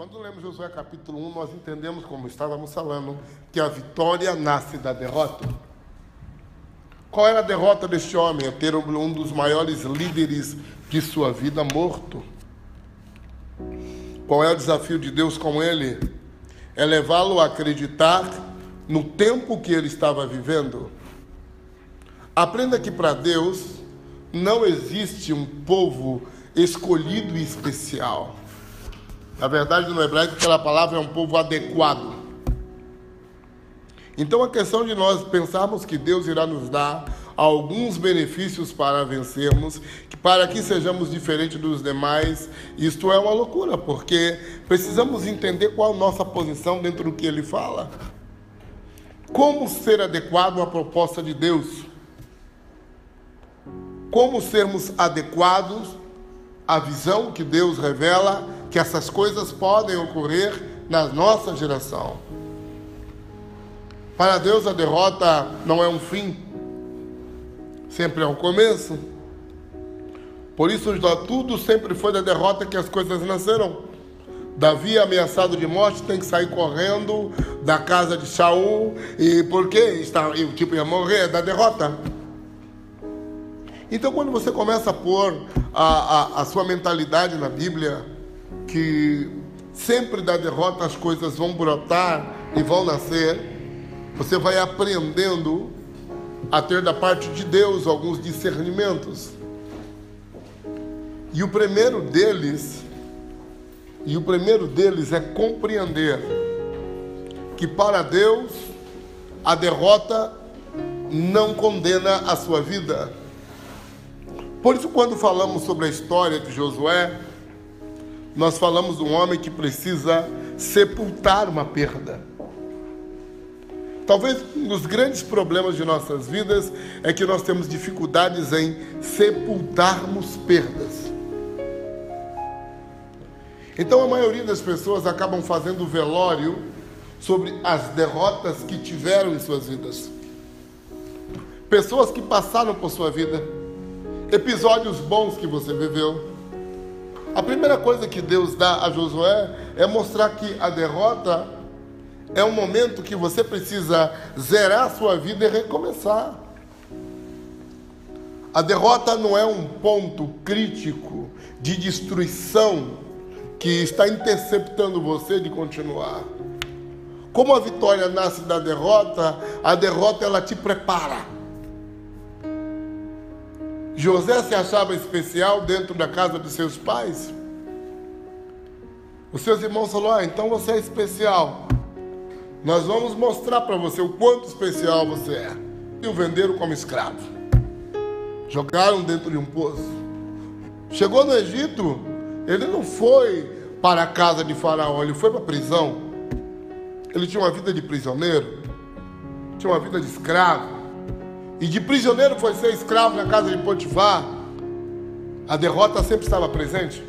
Quando lemos Josué capítulo 1, nós entendemos, como estávamos falando, que a vitória nasce da derrota. Qual era a derrota deste homem? É ter um dos maiores líderes de sua vida morto. Qual é o desafio de Deus com ele? É levá-lo a acreditar no tempo que ele estava vivendo. Aprenda que para Deus não existe um povo escolhido e especial. Na verdade, no hebraico, aquela palavra é um povo adequado. Então, a questão de nós pensarmos que Deus irá nos dar alguns benefícios para vencermos, para que sejamos diferentes dos demais, isto é uma loucura, porque precisamos entender qual a nossa posição dentro do que Ele fala. Como ser adequado à proposta de Deus? Como sermos adequados à visão que Deus revela, que essas coisas podem ocorrer na nossa geração. Para Deus, a derrota não é um fim, sempre é um começo. Por isso, tudo sempre foi da derrota que as coisas nasceram. Davi, ameaçado de morte, tem que sair correndo da casa de Saul. E por quê? O tipo ia morrer, da derrota. Então, quando você começa a pôr a sua mentalidade na Bíblia, que sempre da derrota as coisas vão brotar e vão nascer, você vai aprendendo a ter da parte de Deus alguns discernimentos. E o primeiro deles é compreender que para Deus a derrota não condena a sua vida. Por isso, quando falamos sobre a história de Josué, nós falamos de um homem que precisa sepultar uma perda. Talvez um dos grandes problemas de nossas vidas é que nós temos dificuldades em sepultarmos perdas. Então a maioria das pessoas acabam fazendo velório sobre as derrotas que tiveram em suas vidas. Pessoas que passaram por sua vida, episódios bons que você viveu. A primeira coisa que Deus dá a Josué é mostrar que a derrota é um momento que você precisa zerar a sua vida e recomeçar. A derrota não é um ponto crítico de destruição que está interceptando você de continuar. Como a vitória nasce da derrota, a derrota ela te prepara. José se achava especial dentro da casa de seus pais. Os seus irmãos falaram: então você é especial. Nós vamos mostrar para você o quanto especial você é. E o venderam como escravo. Jogaram dentro de um poço. Chegou no Egito, ele não foi para a casa de Faraó, ele foi para a prisão. Ele tinha uma vida de prisioneiro, tinha uma vida de escravo. E de prisioneiro foi ser escravo na casa de Potifar. A derrota sempre estava presente.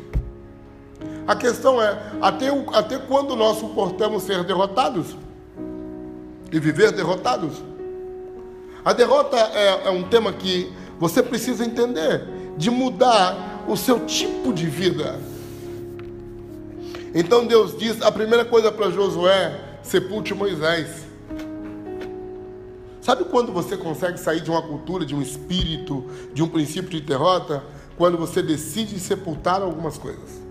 A questão é, até quando nós suportamos ser derrotados? E viver derrotados? A derrota é um tema que você precisa entender, de mudar o seu tipo de vida. Então Deus diz, a primeira coisa para Josué: sepulte Moisés. Sabe quando você consegue sair de uma cultura, de um espírito, de um princípio de derrota? Quando você decide sepultar algumas coisas.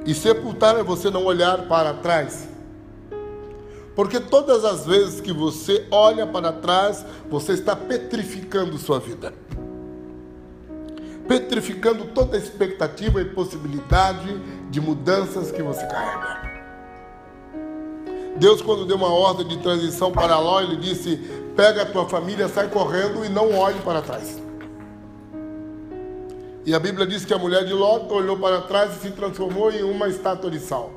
E sepultar é você não olhar para trás. Porque todas as vezes que você olha para trás, você está petrificando sua vida. Petrificando toda a expectativa e possibilidade de mudanças que você carrega. Deus, quando deu uma ordem de transição para Ló, ele disse: pega a tua família, sai correndo e não olhe para trás. E a Bíblia diz que a mulher de Ló olhou para trás e se transformou em uma estátua de sal.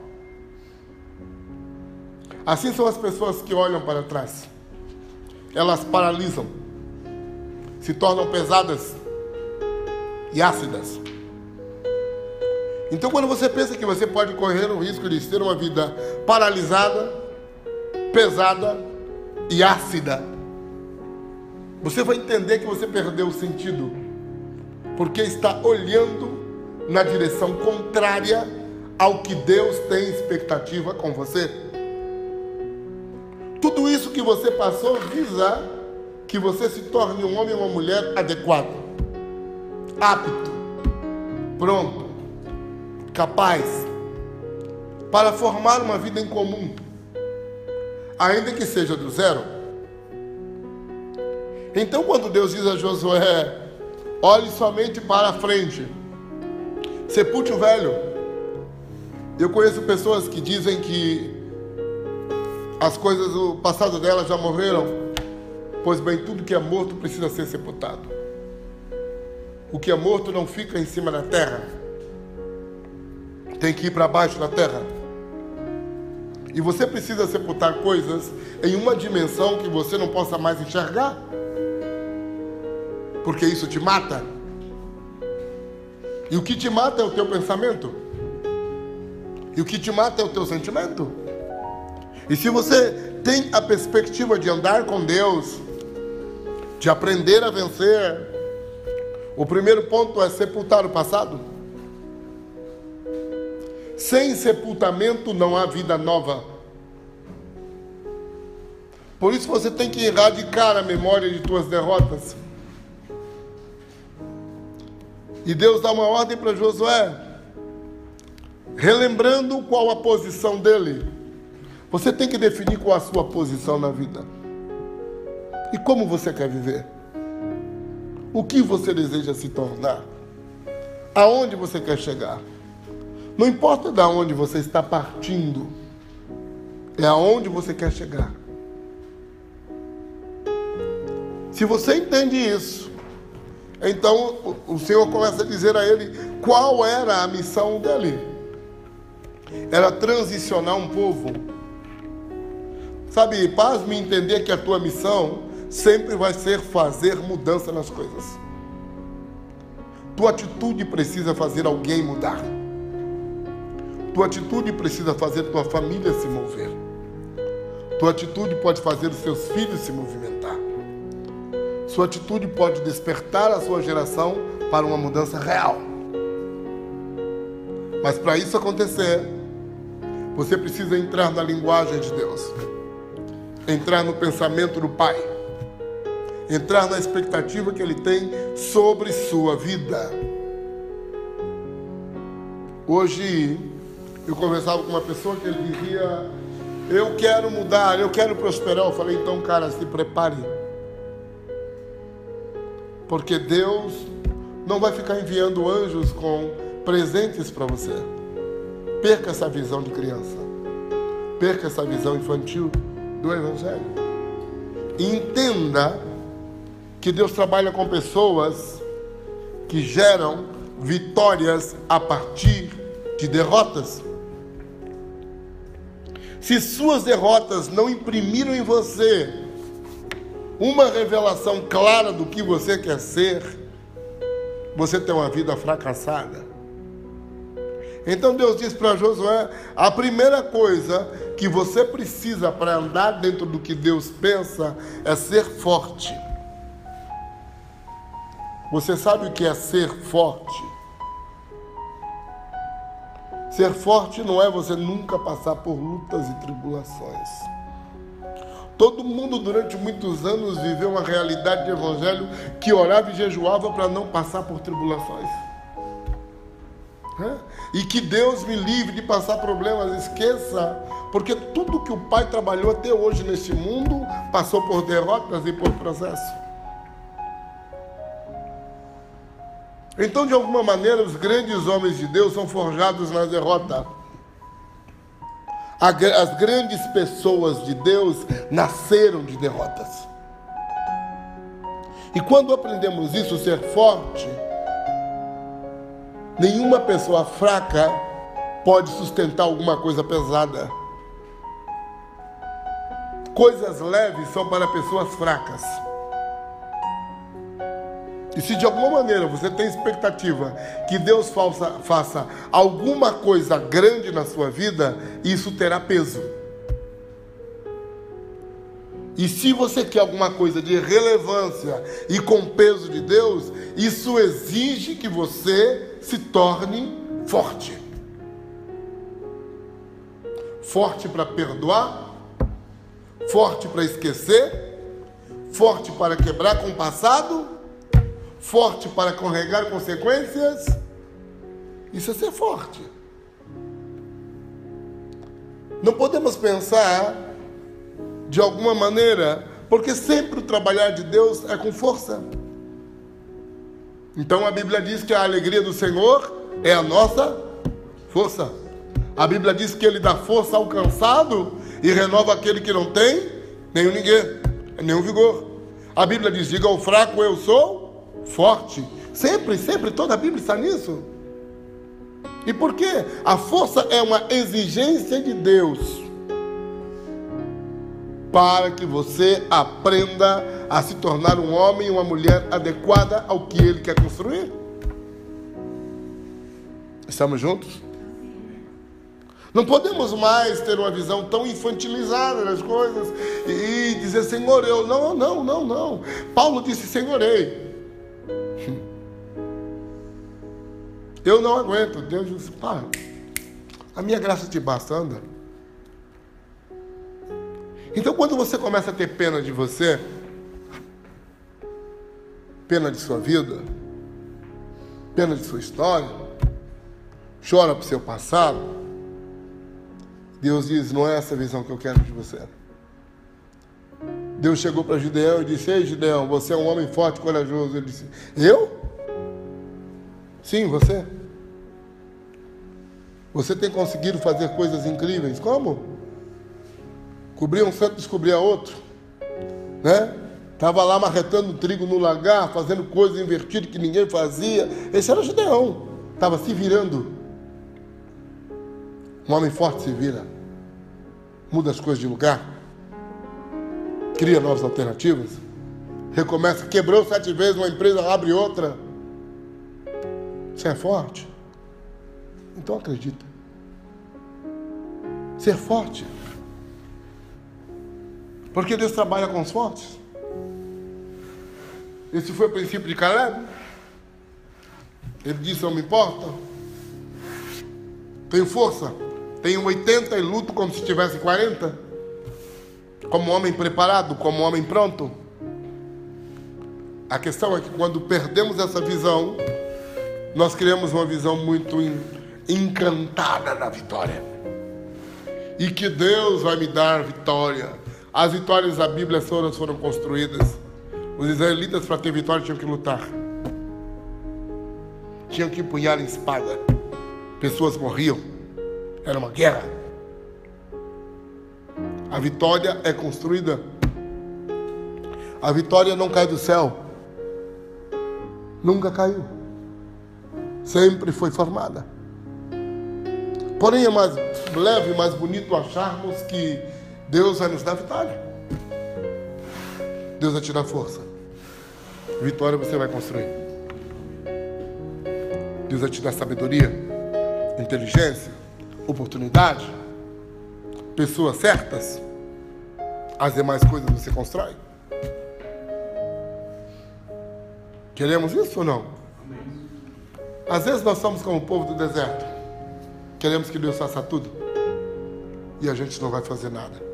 Assim são as pessoas que olham para trás. Elas paralisam, se tornam pesadas e ácidas. Então, quando você pensa que você pode correr o risco de ter uma vida paralisada, pesada e ácida, você vai entender que você perdeu o sentido, porque está olhando na direção contrária ao que Deus tem expectativa com você. Tudo isso que você passou visa que você se torne um homem ou uma mulher adequado, apto, pronto, capaz para formar uma vida em comum, ainda que seja do zero. Então, quando Deus diz a Josué, olhe somente para a frente, sepulte o velho. Eu conheço pessoas que dizem que as coisas do passado delas já morreram. Pois bem, tudo que é morto precisa ser sepultado. O que é morto não fica em cima da terra, tem que ir para baixo da terra. E você precisa sepultar coisas em uma dimensão que você não possa mais enxergar, porque isso te mata. E o que te mata é o teu pensamento, e o que te mata é o teu sentimento. E se você tem a perspectiva de andar com Deus, de aprender a vencer, o primeiro ponto é sepultar o passado. Sem sepultamento não há vida nova. Por isso você tem que erradicar a memória de tuas derrotas. E Deus dá uma ordem para Josué, relembrando qual a posição dele. Você tem que definir qual a sua posição na vida. E como você quer viver? O que você deseja se tornar? Aonde você quer chegar? Não importa de onde você está partindo, é aonde você quer chegar. Se você entende isso, então o Senhor começa a dizer a ele qual era a missão dele. Era transicionar um povo. Sabe, faz-me entender que a tua missão sempre vai ser fazer mudança nas coisas. Tua atitude precisa fazer alguém mudar. Tua atitude precisa fazer tua família se mover. Tua atitude pode fazer os seus filhos se movimentar. Sua atitude pode despertar a sua geração para uma mudança real. Mas para isso acontecer, você precisa entrar na linguagem de Deus, entrar no pensamento do Pai, entrar na expectativa que Ele tem sobre sua vida. Hoje eu conversava com uma pessoa que ele dizia: eu quero mudar, eu quero prosperar. Eu falei: então, cara, se prepare, porque Deus não vai ficar enviando anjos com presentes para você. Perca essa visão de criança, perca essa visão infantil do Evangelho e entenda que Deus trabalha com pessoas que geram vitórias a partir de derrotas. Se suas derrotas não imprimiram em você uma revelação clara do que você quer ser, você tem uma vida fracassada. Então Deus diz para Josué: a primeira coisa que você precisa para andar dentro do que Deus pensa é ser forte. Você sabe o que é ser forte? Ser forte não é você nunca passar por lutas e tribulações. Todo mundo durante muitos anos viveu uma realidade de evangelho que orava e jejuava para não passar por tribulações. E que Deus me livre de passar problemas, esqueça, porque tudo que o Pai trabalhou até hoje neste mundo passou por derrotas e por processo. Então, de alguma maneira, os grandes homens de Deus são forjados na derrota. As grandes pessoas de Deus nasceram de derrotas. E quando aprendemos isso, ser forte, nenhuma pessoa fraca pode sustentar alguma coisa pesada. Coisas leves são para pessoas fracas. E se de alguma maneira você tem expectativa que Deus faça alguma coisa grande na sua vida, isso terá peso. E se você quer alguma coisa de relevância e com peso de Deus, isso exige que você se torne forte. forte para perdoar, forte para esquecer, forte para quebrar com o passado, forte para carregar consequências. Isso é ser forte. Não podemos pensar de alguma maneira, porque sempre o trabalhar de Deus é com força. Então a Bíblia diz que a alegria do Senhor é a nossa força. A Bíblia diz que Ele dá força ao cansado e renova aquele que não tem nenhum vigor. A Bíblia diz: diga ao fraco, eu sou forte. Sempre, sempre, toda a Bíblia está nisso. E por quê? A força é uma exigência de Deus para que você aprenda a se tornar um homem e uma mulher adequada ao que Ele quer construir. Estamos juntos? Não podemos mais ter uma visão tão infantilizada das coisas e dizer: Senhor, eu... Não. Paulo disse: Senhorei. Eu não aguento. Deus disse: pá, a minha graça te basta, anda. Então, quando você começa a ter pena de você, pena de sua vida, pena de sua história, chora para o seu passado, Deus diz: não é essa a visão que eu quero de você. Deus chegou para Gideão e disse: ei, Gideão, você é um homem forte e corajoso. Ele disse: eu? Sim, você. Você tem conseguido fazer coisas incríveis. Como? Cobria um santo, descobria outro, né? Estava lá marretando trigo no lagar, fazendo coisas invertidas que ninguém fazia. Esse era Gideão. Estava se virando. Um homem forte se vira. Muda as coisas de lugar. Cria novas alternativas. Recomeça. Quebrou 7 vezes uma empresa, abre outra. Você é forte? Então acredita. Ser forte. Porque Deus trabalha com os fortes. Esse foi o princípio de Caleb. Ele disse: não me importa. Tenho força. Tenho 80 e luto como se tivesse 40. Como homem preparado, como homem pronto. A questão é que quando perdemos essa visão, nós criamos uma visão muito encantada da vitória. E que Deus vai me dar vitória. As vitórias da Bíblia foram construídas. Os israelitas, para ter vitória, tinham que lutar. Tinham que empunhar em espada. Pessoas morriam. Era uma guerra. A vitória é construída. A vitória não cai do céu. Nunca caiu. Sempre foi formada. Porém, é mais leve e mais bonito acharmos que Deus vai nos dar vitória. Deus vai te dar força. Vitória você vai construir. Deus vai te dar sabedoria, inteligência, oportunidade, pessoas certas. As demais coisas você constrói. Queremos isso ou não? Às vezes nós somos como o povo do deserto. Queremos que Deus faça tudo e a gente não vai fazer nada.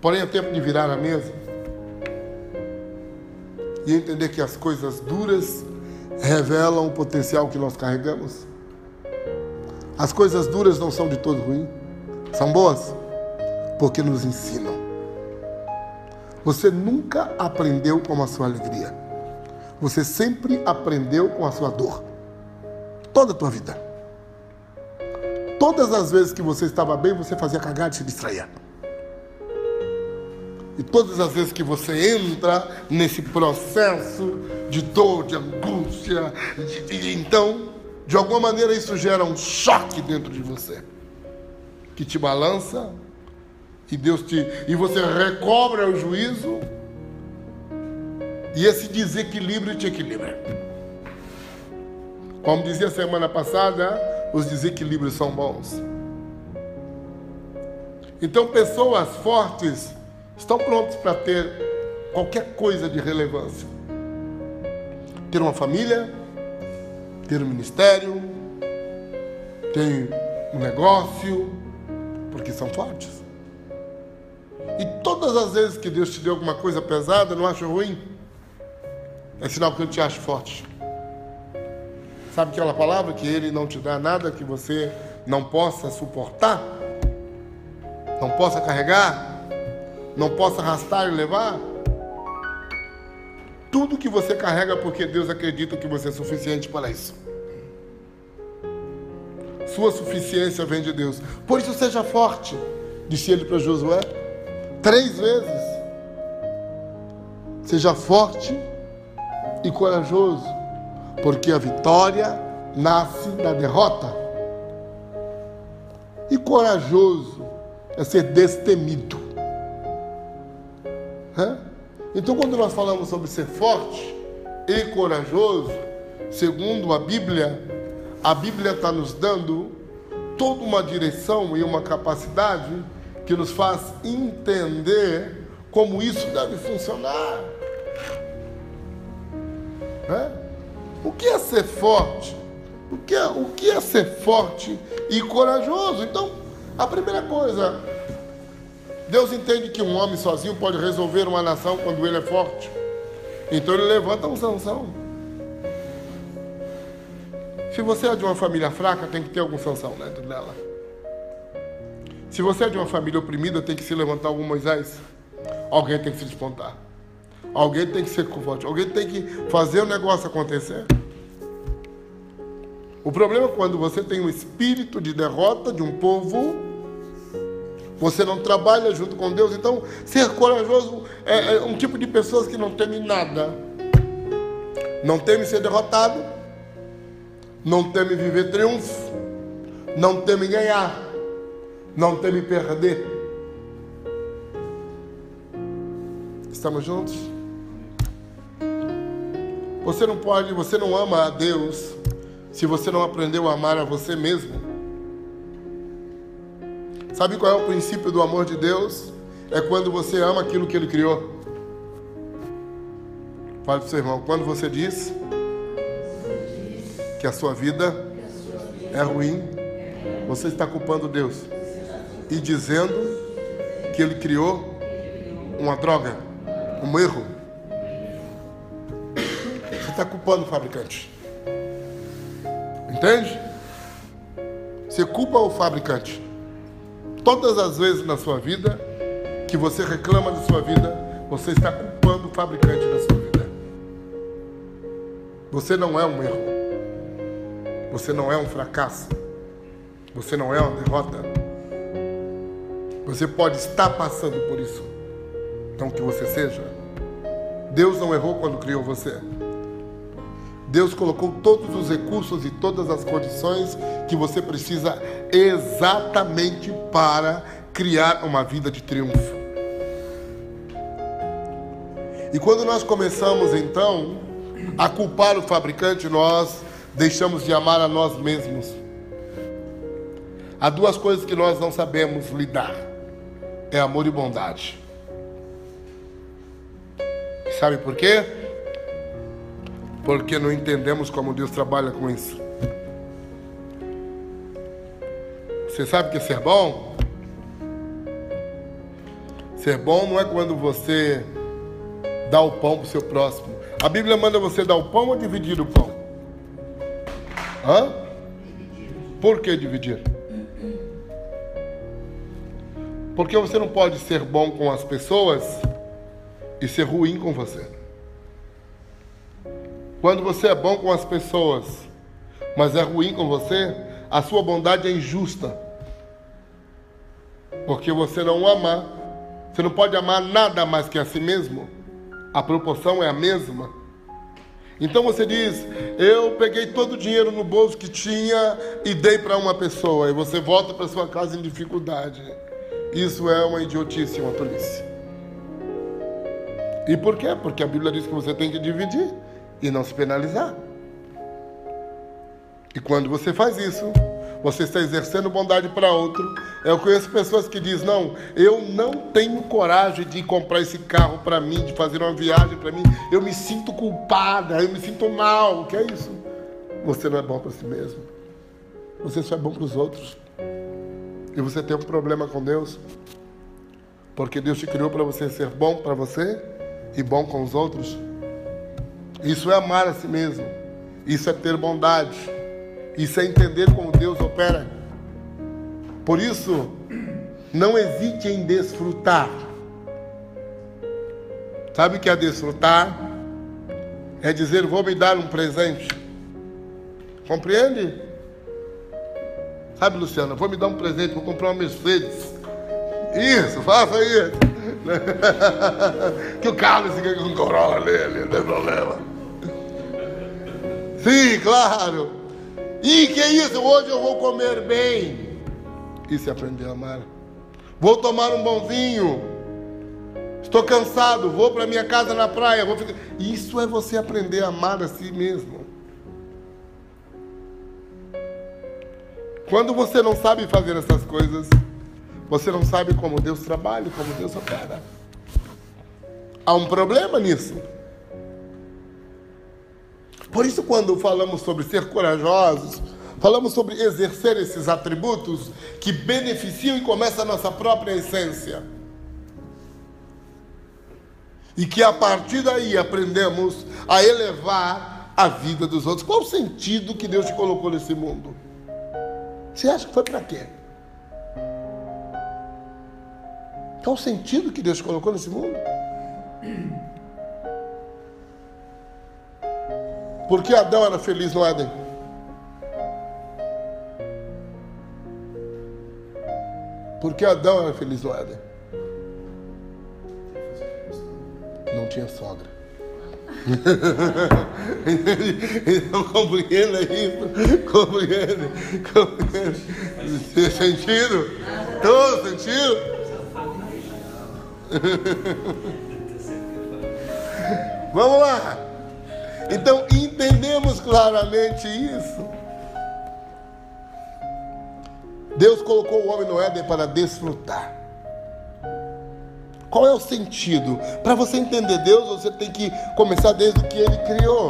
Porém, é tempo de virar a mesa e entender que as coisas duras revelam o potencial que nós carregamos. As coisas duras não são de todo ruim. São boas porque nos ensinam. Você nunca aprendeu com a sua alegria. Você sempre aprendeu com a sua dor. Toda a tua vida. Todas as vezes que você estava bem, você fazia cagada e se distraía. E todas as vezes que você entra nesse processo de dor, de angústia, então, de alguma maneira isso gera um choque dentro de você, que te balança, e você recobra o juízo, e esse desequilíbrio te equilibra. Como dizia semana passada, os desequilíbrios são bons. Então, pessoas fortes estão prontos para ter qualquer coisa de relevância. Ter uma família, ter um ministério, ter um negócio, Porque são fortes. E todas as vezes que Deus te deu alguma coisa pesada, não acha ruim? É sinal que Ele te acha forte. Sabe aquela palavra que Ele não te dá nada que você não possa suportar? Não possa carregar? Não possa arrastar e levar? Tudo que você carrega porque Deus acredita que você é suficiente para isso. Sua suficiência vem de Deus. Por isso seja forte, disse Ele para Josué 3 vezes. Seja forte e corajoso, porque a vitória nasce da derrota. E corajoso é ser destemido. Então, quando nós falamos sobre ser forte e corajoso, segundo a Bíblia está nos dando toda uma direção e uma capacidade que nos faz entender como isso deve funcionar. O que é ser forte? O que é ser forte e corajoso? Então, a primeira coisa, Deus entende que um homem sozinho pode resolver uma nação quando ele é forte. Então Ele levanta um Sansão. Se você é de uma família fraca, tem que ter algum Sansão dentro dela. Se você é de uma família oprimida, tem que se levantar algum Moisés. Alguém tem que se despontar. Alguém tem que ser forte. Alguém tem que fazer o negócio acontecer. O problema é quando você tem um espírito de derrota de um povo, você não trabalha junto com Deus. Então, ser corajoso é um tipo de pessoas que não teme nada. Não teme ser derrotado. Não teme viver triunfo. Não teme ganhar. Não teme perder. Estamos juntos? Você não ama a Deus se você não aprendeu a amar a você mesmo. Sabe qual é o princípio do amor de Deus? É quando você ama aquilo que Ele criou. Fale para o seu irmão, quando você diz que a sua vida é ruim, você está culpando Deus e dizendo que Ele criou uma droga, um erro. Você está culpando o fabricante. Entende? Você culpa o fabricante. Todas as vezes na sua vida que você reclama da sua vida, você está culpando o fabricante da sua vida. Você não é um erro. Você não é um fracasso. Você não é uma derrota. Você pode estar passando por isso. Então que você seja. Deus não errou quando criou você. Deus colocou todos os recursos e todas as condições que você precisa exatamente para criar uma vida de triunfo. E quando nós começamos então a culpar o fabricante, nós deixamos de amar a nós mesmos. Há 2 coisas que nós não sabemos lidar: é amor e bondade. Sabe por quê? Porque não entendemos como Deus trabalha com isso. Você sabe o que é ser bom? Ser bom não é quando você dá o pão para o seu próximo. A Bíblia manda você dar o pão ou dividir o pão? Por que dividir? Porque você não pode ser bom com as pessoas e ser ruim com você. Quando você é bom com as pessoas, mas é ruim com você, a sua bondade é injusta. Porque você não ama, você não pode amar nada mais que a si mesmo. A proporção é a mesma. Então você diz, eu peguei todo o dinheiro no bolso que tinha e dei para uma pessoa. E você volta para sua casa em dificuldade. Isso é uma idiotice, uma tolice. E por quê? Porque a Bíblia diz que você tem que dividir e não se penalizar. E quando você faz isso, você está exercendo bondade para outro. Eu conheço pessoas que dizem, não, eu não tenho coragem de comprar esse carro para mim, de fazer uma viagem para mim. Eu me sinto culpada, eu me sinto mal. O que é isso? Você não é bom para si mesmo. Você só é bom para os outros. e você tem um problema com Deus, porque Deus te criou para você ser bom para você e bom com os outros. Isso é amar a si mesmo. Isso é ter bondade. Isso é entender como Deus opera. Por isso, não hesite em desfrutar. Sabe o que é desfrutar? É dizer, vou me dar um presente. Compreende? Sabe, Luciana, vou me dar um presente, vou comprar uma Mercedes. Isso, faça isso. Que o Carlos fica com Corolla nele, não tem problema. Sim, claro. E que é isso? Hoje eu vou comer bem. Isso é aprender a amar. Vou tomar um bom vinho. Estou cansado, vou para minha casa na praia. Isso é você aprender a amar a si mesmo. Quando você não sabe fazer essas coisas, você não sabe como Deus trabalha, como Deus opera. Há um problema nisso. Por isso, quando falamos sobre ser corajosos, falamos sobre exercer esses atributos que beneficiam e começam a nossa própria essência. E que a partir daí aprendemos a elevar a vida dos outros. Qual o sentido que Deus te colocou nesse mundo? Você acha que foi para quê? Qual o sentido que Deus te colocou nesse mundo? Por que Adão era feliz no Éden? Por que Adão era feliz no Éden? Não tinha sogra. Então compreenda isso. Compreende. Sentido? Todo sentido? Vamos lá. Então entendemos claramente isso. Deus colocou o homem no Éden para desfrutar. Qual é o sentido? Para você entender Deus, você tem que começar desde o que Ele criou.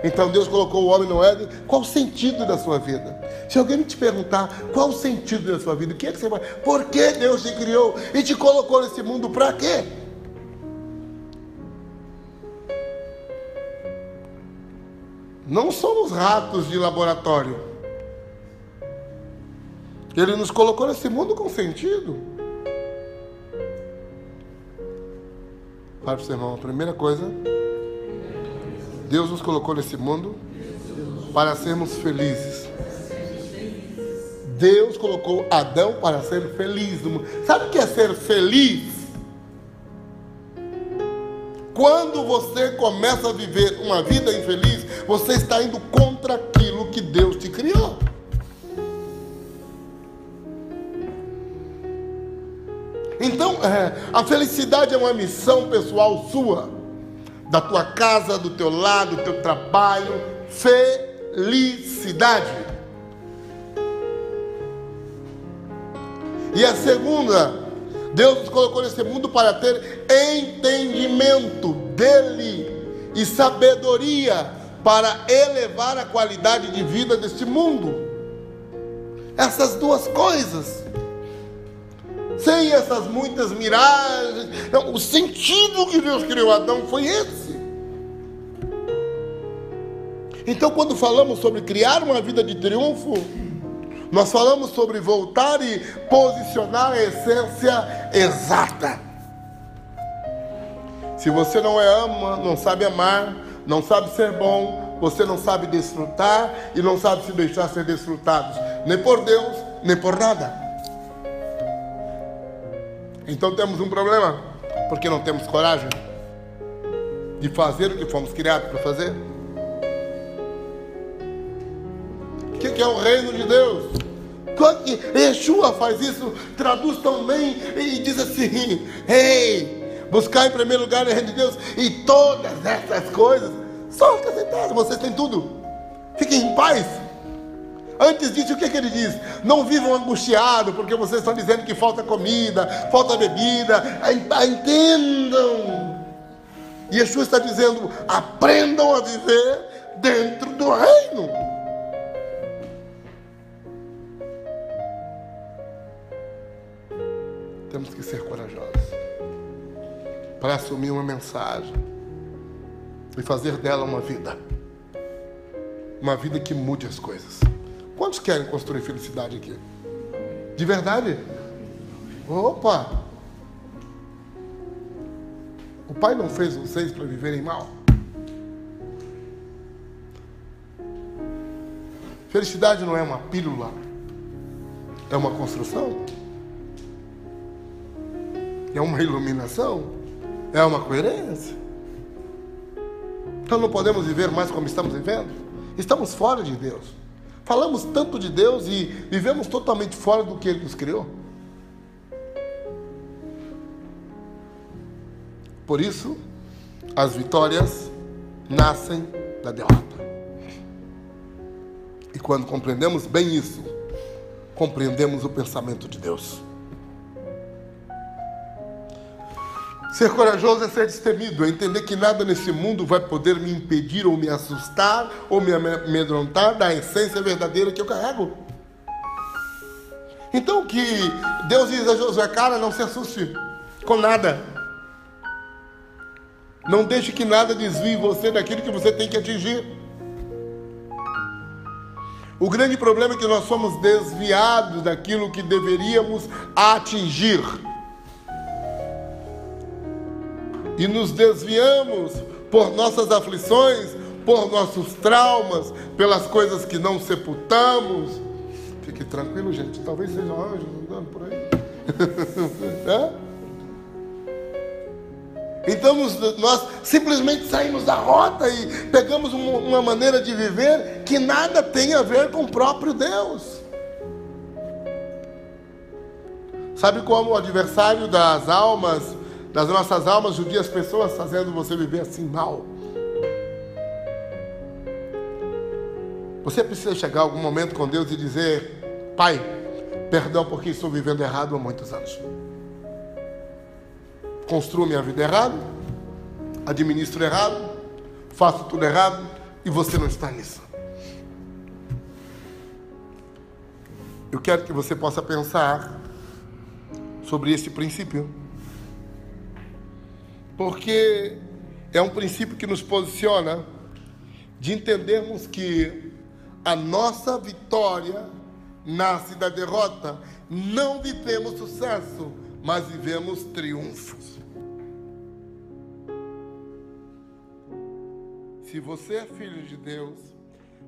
Então Deus colocou o homem no Éden. Qual o sentido da sua vida? Se alguém te perguntar qual o sentido da sua vida, o que é que você vai? Por que Deus te criou e te colocou nesse mundo? Para quê? Não somos ratos de laboratório. Ele nos colocou nesse mundo com sentido. Fala para o seu irmão, a primeira coisa, Deus nos colocou nesse mundo para sermos felizes. Deus colocou Adão para ser feliz. Sabe o que é ser feliz? Quando você começa a viver uma vida infeliz, você está indo contra aquilo que Deus te criou. Então, a felicidade é uma missão pessoal sua, da tua casa, do teu lar, do teu trabalho. Felicidade. E a segunda, Deus nos colocou nesse mundo para ter entendimento dele e sabedoria para elevar a qualidade de vida deste mundo. Essas duas coisas. Sem essas muitas miragens. Não, o sentido que Deus criou Adão foi esse. Então, quando falamos sobre criar uma vida de triunfo, nós falamos sobre voltar e posicionar a essência exata. Se você não sabe amar, não sabe ser bom, você não sabe desfrutar e não sabe se deixar ser desfrutado, nem por Deus, nem por nada. Então temos um problema, porque não temos coragem de fazer o que fomos criados para fazer. O que é o reino de Deus? Quando Yeshua faz isso, traduz tão bem e diz assim: ei, buscar em primeiro lugar o reino de Deus, e todas essas coisas são acrescentadas. Vocês têm tudo, fiquem em paz. Antes disso, o que ele diz? Não vivam angustiados, porque vocês estão dizendo que falta comida, falta bebida. Entendam. Yeshua está dizendo: aprendam a viver dentro do reino. temos que ser corajosos para assumir uma mensagem e fazer dela uma vida que mude as coisas. Quantos querem construir felicidade aqui? De verdade? Opa! O Pai não fez vocês para viverem mal? Felicidade não é uma pílula, é uma construção, é uma iluminação, é uma coerência. Então não podemos viver mais como estamos vivendo. Estamos fora de Deus. Falamos tanto de Deus e vivemos totalmente fora do que Ele nos criou. Por isso, as vitórias nascem da derrota. E quando compreendemos bem isso, compreendemos o pensamento de Deus. Ser corajoso é ser destemido, é entender que nada nesse mundo vai poder me impedir ou me assustar ou me amedrontar da essência verdadeira que eu carrego. Então que Deus diz a Josué, cara, não se assuste com nada. Não deixe que nada desvie você daquilo que você tem que atingir. O grande problema é que nós somos desviados daquilo que deveríamos atingir. E nos desviamos por nossas aflições, por nossos traumas, pelas coisas que não sepultamos. Fique tranquilo, gente. Talvez sejam anjos andando por aí. Então nós simplesmente saímos da rota e pegamos uma maneira de viver que nada tem a ver com o próprio Deus. Sabe como o adversário das almas, das nossas almas, judia as pessoas fazendo você viver assim mal? Você precisa chegar a algum momento com Deus e dizer, Pai, perdão porque estou vivendo errado há muitos anos. Construo minha vida errado, administro errado, faço tudo errado e você não está nisso. Eu quero que você possa pensar sobre esse princípio, porque é um princípio que nos posiciona de entendermos que a nossa vitória nasce da derrota. Não vivemos sucesso, mas vivemos triunfos. Se você é filho de Deus,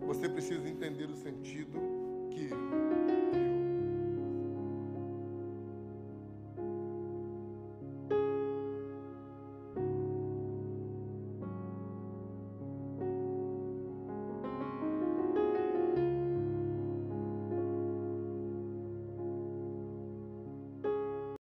você precisa entender o sentido que